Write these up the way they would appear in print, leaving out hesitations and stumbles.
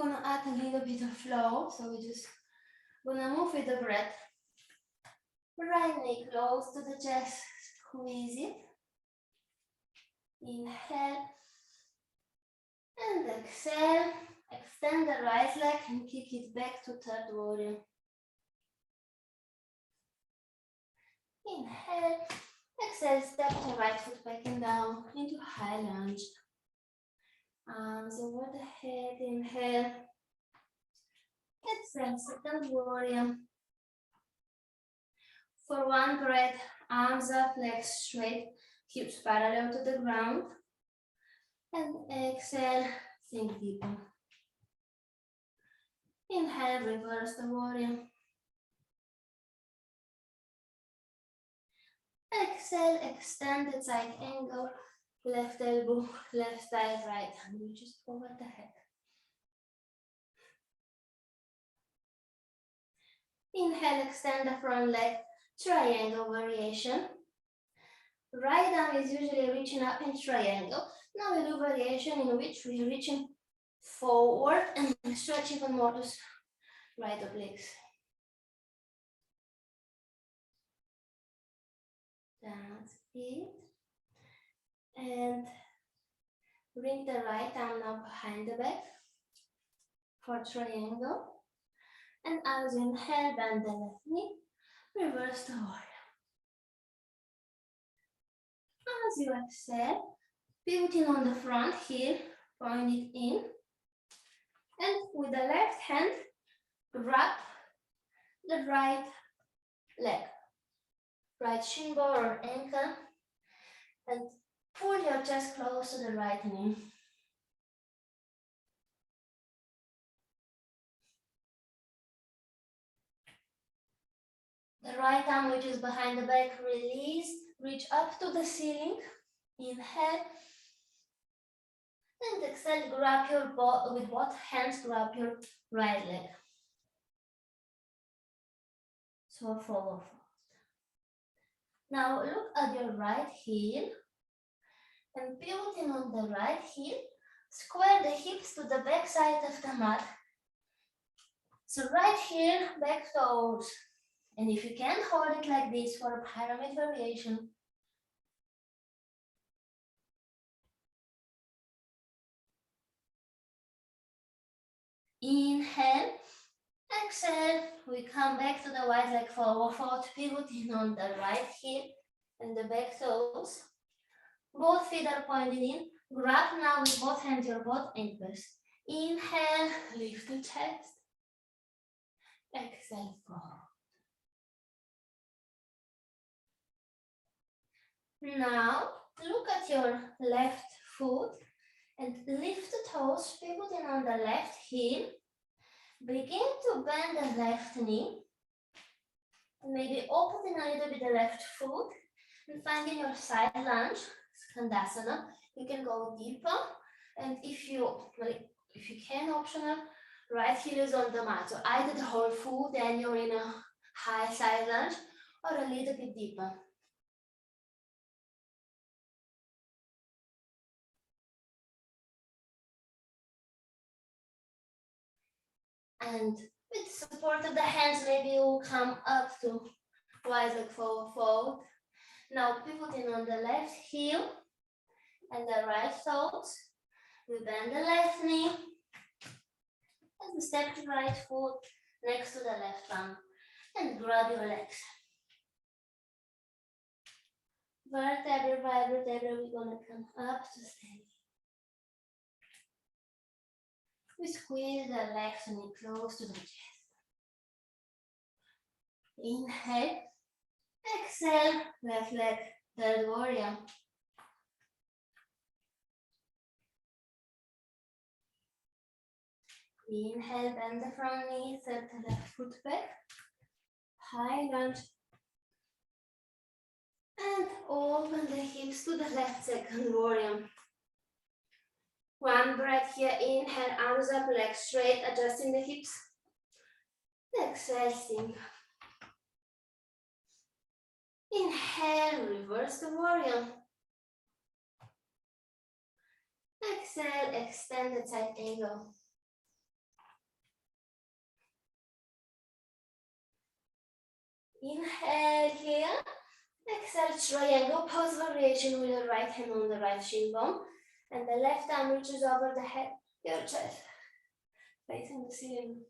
gonna add a little bit of flow, so we're just gonna move with the breath. Right knee close to the chest, squeeze it. Inhale and exhale. Extend the right leg and kick it back to third warrior. Inhale, exhale, step the right foot back and down into high lunge. Arms over the head, inhale. Exhale, second warrior. For one breath, arms up, legs straight, hips parallel to the ground. And exhale, sink deeper. Inhale, reverse the warrior. Exhale, extend the side angle, left elbow, left thigh, right hand, reaches over the head. Inhale, extend the front leg, triangle variation. Right arm is usually reaching up in triangle. Now we do variation in which we're reaching forward and stretch even more to right obliques. That's it. And bring the right arm now behind the back for triangle. And as you inhale, bend the left knee, reverse the warrior. As you exhale, pivoting on the front heel, point it in. And with the left hand, grab the right leg, right shin bone or ankle, and pull your chest close to the right knee. The right arm, which is behind the back, release, reach up to the ceiling. Inhale. And exhale, grab your with both hands, grab your right leg. So forward. Now look at your right heel. And pivoting on the right heel, square the hips to the back side of the mat. So right heel, back toes. And if you can, hold it like this for a pyramid variation. Inhale, exhale, we come back to the wide leg forward fold, pivoting on the right heel and the back toes. Both feet are pointed in. Grab now with both hands your both ankles. Inhale, lift the chest. Exhale, forward. Now, look at your left foot and lift the toes, pivoting on the left heel. Begin to bend the left knee. Maybe opening a little bit the left foot and finding your side lunge, Skandasana. You can go deeper, and if you can, optional, right heel is on the mat. So either the whole foot, then you're in a high side lunge, or a little bit deeper. And with support of the hands, maybe you will come up to wide leg forward fold. Now pivoting on the left heel and the right toes. We bend the left knee and we step the right foot next to the left arm and grab your legs. Vertebra by vertebra, we're gonna come up to standing. We squeeze the legs and close to the chest. Inhale, exhale, left leg, third warrior. Inhale, bend the front knee, set the left foot back, high lunge, and open the hips to the left, second warrior. One breath here, inhale, arms up, legs straight, adjusting the hips. Exhale, sink. Inhale, reverse the warrior. Exhale, extend the side angle. Inhale here. Exhale, triangle pose variation with the right hand on the right shin bone. And the left arm reaches over the head, your chest, facing the ceiling.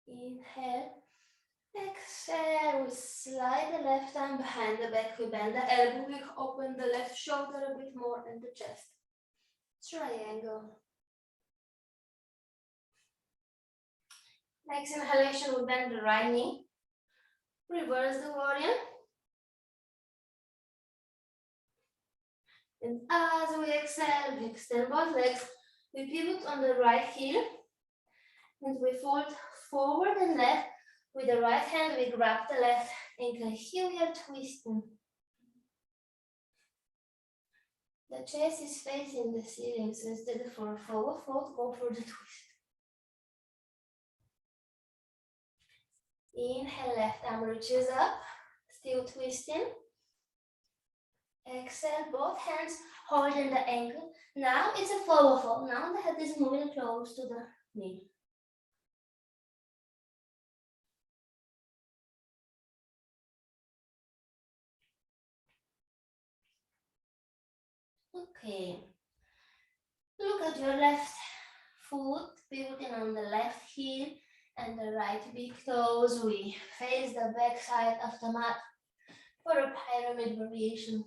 Inhale. Exhale, we slide the left arm behind the back. We bend the elbow, we open the left shoulder a bit more and the chest. Triangle. Next inhalation, we bend the right knee. Reverse the warrior. And as we exhale, we extend both legs. We pivot on the right heel. And we fold forward and left. With the right hand, we grab the left ankle. Here we are twisting. The chest is facing the ceiling, so instead of for a forward fold, go for the twist. Inhale, left arm reaches up, still twisting. Exhale, both hands holding the ankle. Now it's a forward fold. Now the head is moving close to the knee. Okay. Look at your left foot, pivoting on the left heel and the right big toes. We face the back side of the mat for a pyramid variation.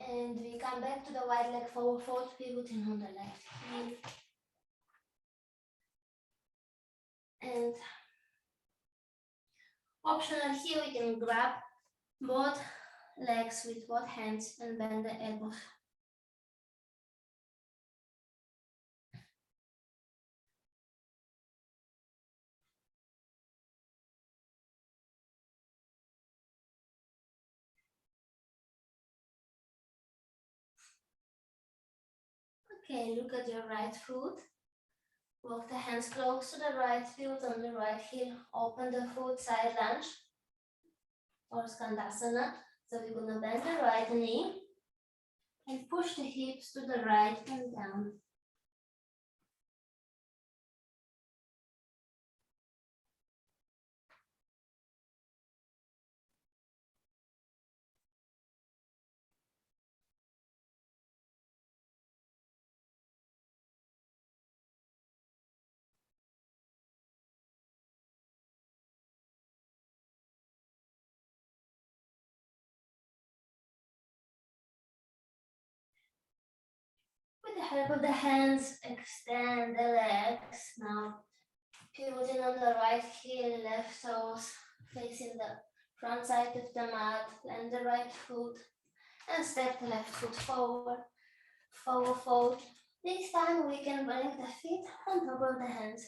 And we come back to the wide leg forward fold, pivoting on the left heel. And optional here, we can grab both legs with both hands and bend the elbows. Okay, look at your right foot. Walk the hands close to the right foot on the right heel. Open the foot, side lunge or Skandasana. So we're gonna bend the right knee and push the hips to the right and down. With the help of the hands, extend the legs. Now pivoting on the right heel, left toes facing the front side of the mat. Land the right foot and step the left foot forward. Forward fold. This time we can bring the feet on top of the hands.